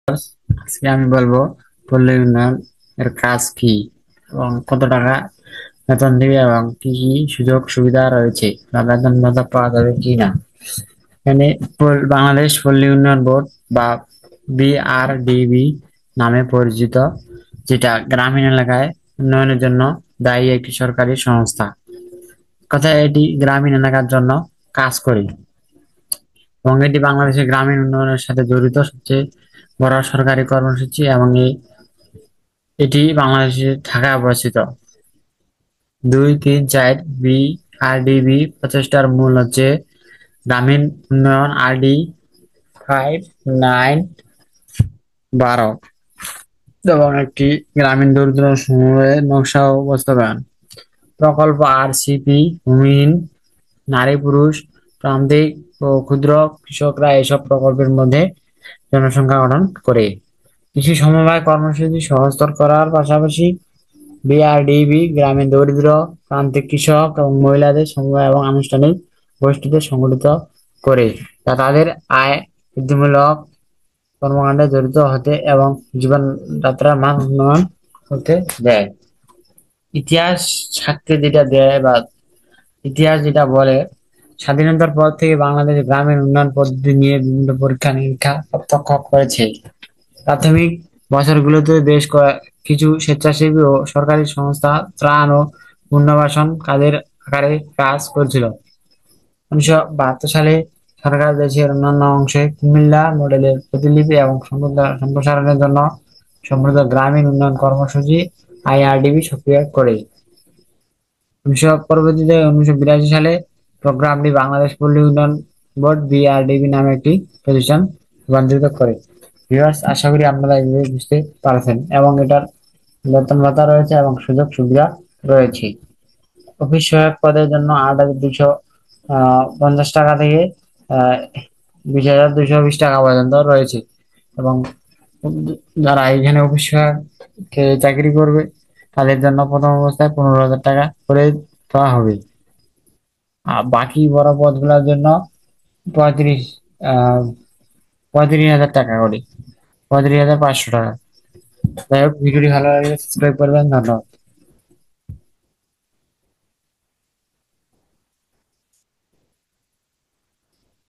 আজকে আমি বলবো পল্লী উন্নয়ন এর কাজ কি এবং কত টাকা বেতন দিবে এবং কি কি সুযোগ সুবিধা রয়েছে বা বেতন ভাতা পাওয়া যাবে কি না। এখানে বাংলাদেশ পল্লী উন্নয়ন বোর্ড বা BRDB নামে পরিচিত, যেটা গ্রামীণ এলাকায় উন্নয়নের জন্য দায়ী একটি সরকারি সংস্থা। কথায় এটি গ্রামীণ এলাকার জন্য কাজ করে এবং এটি বাংলাদেশের গ্রামীণ উন্নয়নের সাথে জড়িত সবচেয়ে বড় সরকারি কর্মসূচি এবং এটি বাংলাদেশের ঢাকায় অবস্থিত। 2, 3, 4 BRDB প্রচেষ্টার মূল হচ্ছে গ্রামীণ উন্নয়ন RD 5, 9, 12 এবং একটি গ্রামীণ দরিদ্র সমবায়ের নকশা ও বাস্তবায়ন প্রকল্প। RCP ভূমিহীন, নারী পুরুষ, প্রান্তিক ও ক্ষুদ্র কৃষকরা এসব প্রকল্পের মধ্যে জনসংখ্যা গঠন করে। কৃষি সমবায় কর্মসূচি সহজতর করার পাশাপাশি BRDB গ্রামীণ দরিদ্র, প্রান্তিক কৃষক এবং মহিলাদের সমবায় এবং আনুষ্ঠানিক গোষ্ঠীতে সংগঠিত করে, যা তাদের আয় বৃদ্ধিমূলক কর্মকাণ্ডে জড়িত হতে এবং জীবনযাত্রার মান উন্নয়ন করতে দেয়। ইতিহাস সাক্ষ্য যেটা দেয় বা ইতিহাস যেটা বলে, স্বাধীনতার পর থেকে বাংলাদেশ গ্রামীণ উন্নয়ন পদ্ধতি নিয়ে বিভিন্ন পরীক্ষা নিরীক্ষা প্রত্যক্ষ করেছে। প্রাথমিক বছরগুলোতে বেশ কিছু স্বেচ্ছাসেবী ও সরকারি সংস্থা ত্রাণ ও পুনর্বাসন কাজের আকারে কাজ করছিল। 1972 সালে সরকার দেশের অন্যান্য অংশে কুমিল্লা মডেলের প্রতিলিপি এবং সম্প্রসারণের জন্য সমৃদ্ধ গ্রামীণ উন্নয়ন কর্মসূচি IRDB সক্রিয় করে। পরবর্তীতে 1982 সালে প্রোগ্রামটি বাংলাদেশ পল্লী উন্নয়ন বোর্ড BRDB নামে একটি প্রতিষ্ঠান রূপান্তরিত করে। ভিউয়ার্স, আশা করি আপনারা এইভাবে বুঝতে পারছেন এবং এটার বেতন ভাতা রয়েছে এবং সুযোগ সুবিধা রয়েছে। অফিস সহায়ক পদের জন্য 8,250 টাকা থেকে 20,220 টাকা পর্যন্ত রয়েছে এবং যারা এখানে অফিস সহায়ক চাকরি করবে তাদের জন্য প্রথম অবস্থায় 15,000 টাকা করে দেওয়া হবে। আর বাকি বড় পদগুলোর জন্য 35 আহ 35,000 টাকা করে, 35,500 টাকা। যাই হোক, ভিডিওটি ভালো লাগলে সাবস্ক্রাইব করবেন। ধন্যবাদ।